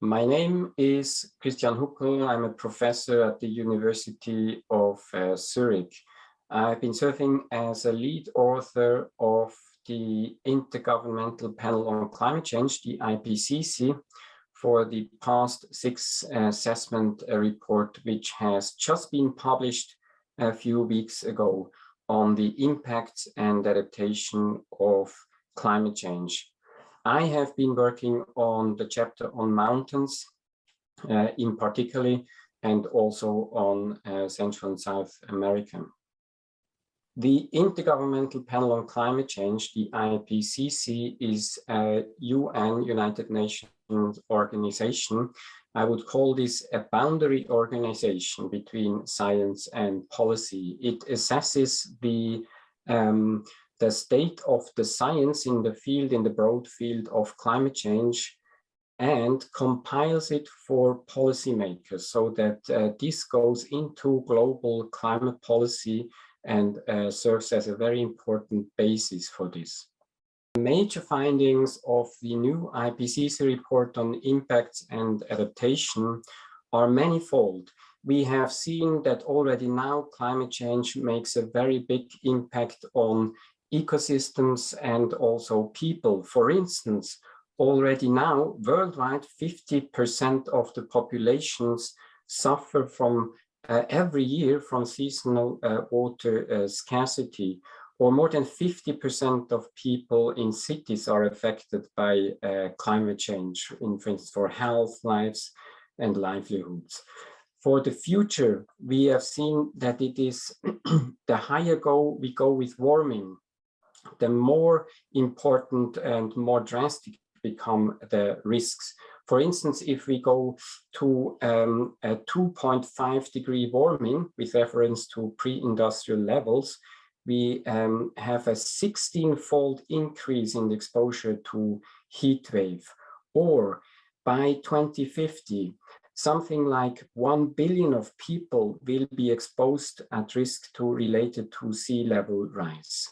My name is Christian Huggel. I'm a professor at the University of Zurich. I've been serving as a lead author of the Intergovernmental Panel on Climate Change, the IPCC, for the past 6 assessment report, which has just been published a few weeks ago on the impacts and adaptation of climate change. I have been working on the chapter on mountains in particular, and also on Central and South America. The Intergovernmental Panel on Climate Change, the IPCC, is a UN, United Nations organization. I would call this a boundary organization between science and policy. It assesses the state of the science in the field, in the broad field of climate change, and compiles it for policymakers so that this goes into global climate policy and serves as a very important basis for this. The major findings of the new IPCC report on impacts and adaptation are manifold. We have seen that already now climate change makes a very big impact on ecosystems and also people. For instance, already now worldwide 50% of the populations suffer from every year from seasonal water scarcity, or more than 50% of people in cities are affected by climate change, for instance, for health, lives, and livelihoods. For the future, we have seen that it is the higher we go with warming, the more important and more drastic become the risks. For instance, if we go to a 2.5-degree warming with reference to pre-industrial levels, we have a 16-fold increase in the exposure to heat wave. Or by 2050, something like 1 billion of people will be exposed at risk to related to sea level rise.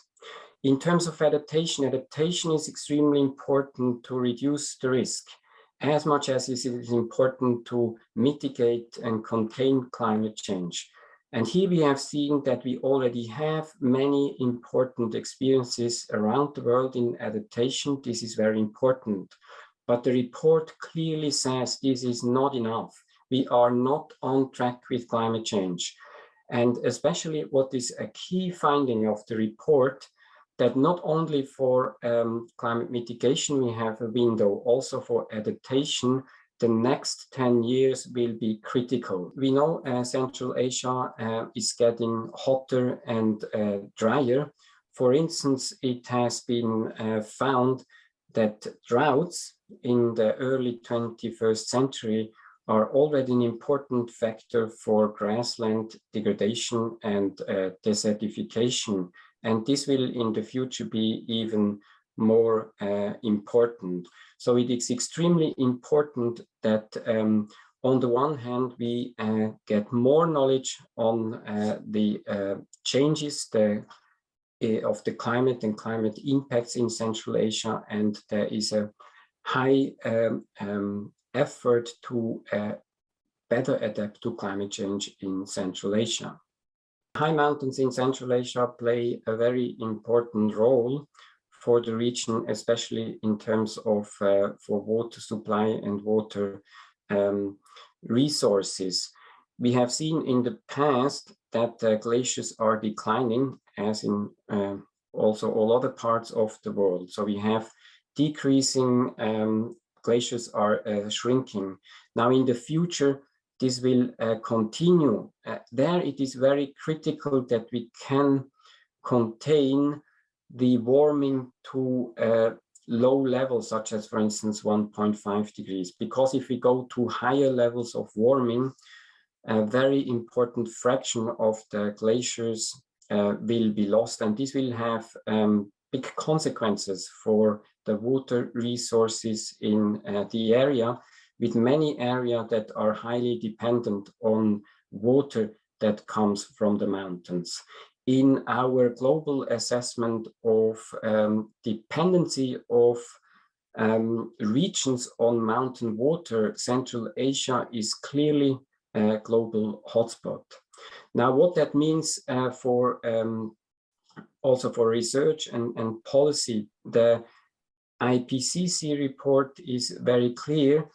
In terms of adaptation, adaptation is extremely important to reduce the risk, as much as it is important to mitigate and contain climate change. And here we have seen that we already have many important experiences around the world in adaptation. This is very important. But the report clearly says this is not enough. We are not on track with climate change. And especially what is a key finding of the report, that not only for climate mitigation we have a window, also for adaptation, the next 10 years will be critical. We know Central Asia is getting hotter and drier. For instance, it has been found that droughts in the early 21st century are already an important factor for grassland degradation and desertification. And this will in the future be even more important. So it is extremely important that on the one hand, we get more knowledge on the changes of the climate and climate impacts in Central Asia, and there is a high effort to better adapt to climate change in Central Asia. High mountains in Central Asia play a very important role for the region, especially in terms of for water supply and water resources. We have seen in the past that glaciers are declining, as in also all other parts of the world. So we have decreasing glaciers are shrinking. Now in the future, this will continue. There it is very critical that we can contain the warming to low levels, such as, for instance, 1.5 degrees. Because if we go to higher levels of warming, a very important fraction of the glaciers will be lost. And this will have big consequences for the water resources in the area, with many areas that are highly dependent on water that comes from the mountains. In our global assessment of dependency of regions on mountain water, Central Asia is clearly a global hotspot. Now, what that means for also for research and policy, the IPCC report is very clear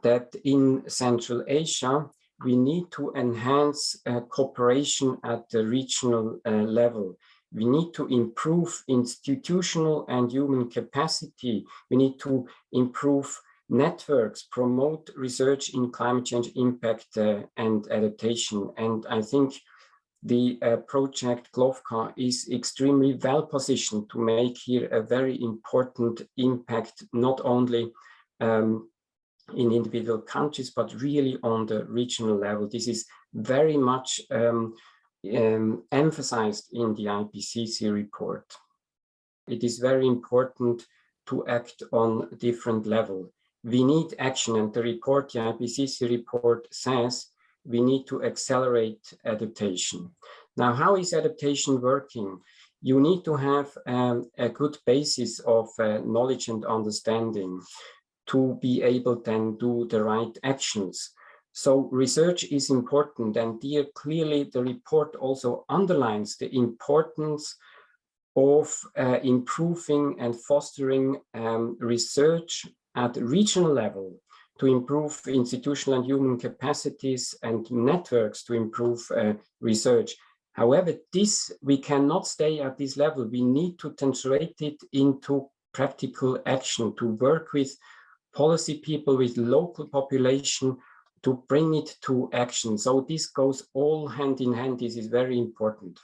that in Central Asia, we need to enhance cooperation at the regional level. We need to improve institutional and human capacity. We need to improve networks, promote research in climate change impact and adaptation. And I think the project GLOVCA is extremely well positioned to make here a very important impact, not only in individual countries, but really on the regional level. This is very much emphasized in the IPCC report. It is very important to act on different levels. We need action, and the report, the IPCC report, says we need to accelerate adaptation. Now, how is adaptation working? You need to have a good basis of knowledge and understanding to be able then do the right actions. So research is important, and here clearly the report also underlines the importance of improving and fostering research at regional level to improve institutional and human capacities and networks to improve research. However, we cannot stay at this level. We need to translate it into practical action, to work with policy people, with local population, to bring it to action. So this goes all hand in hand. This is very important.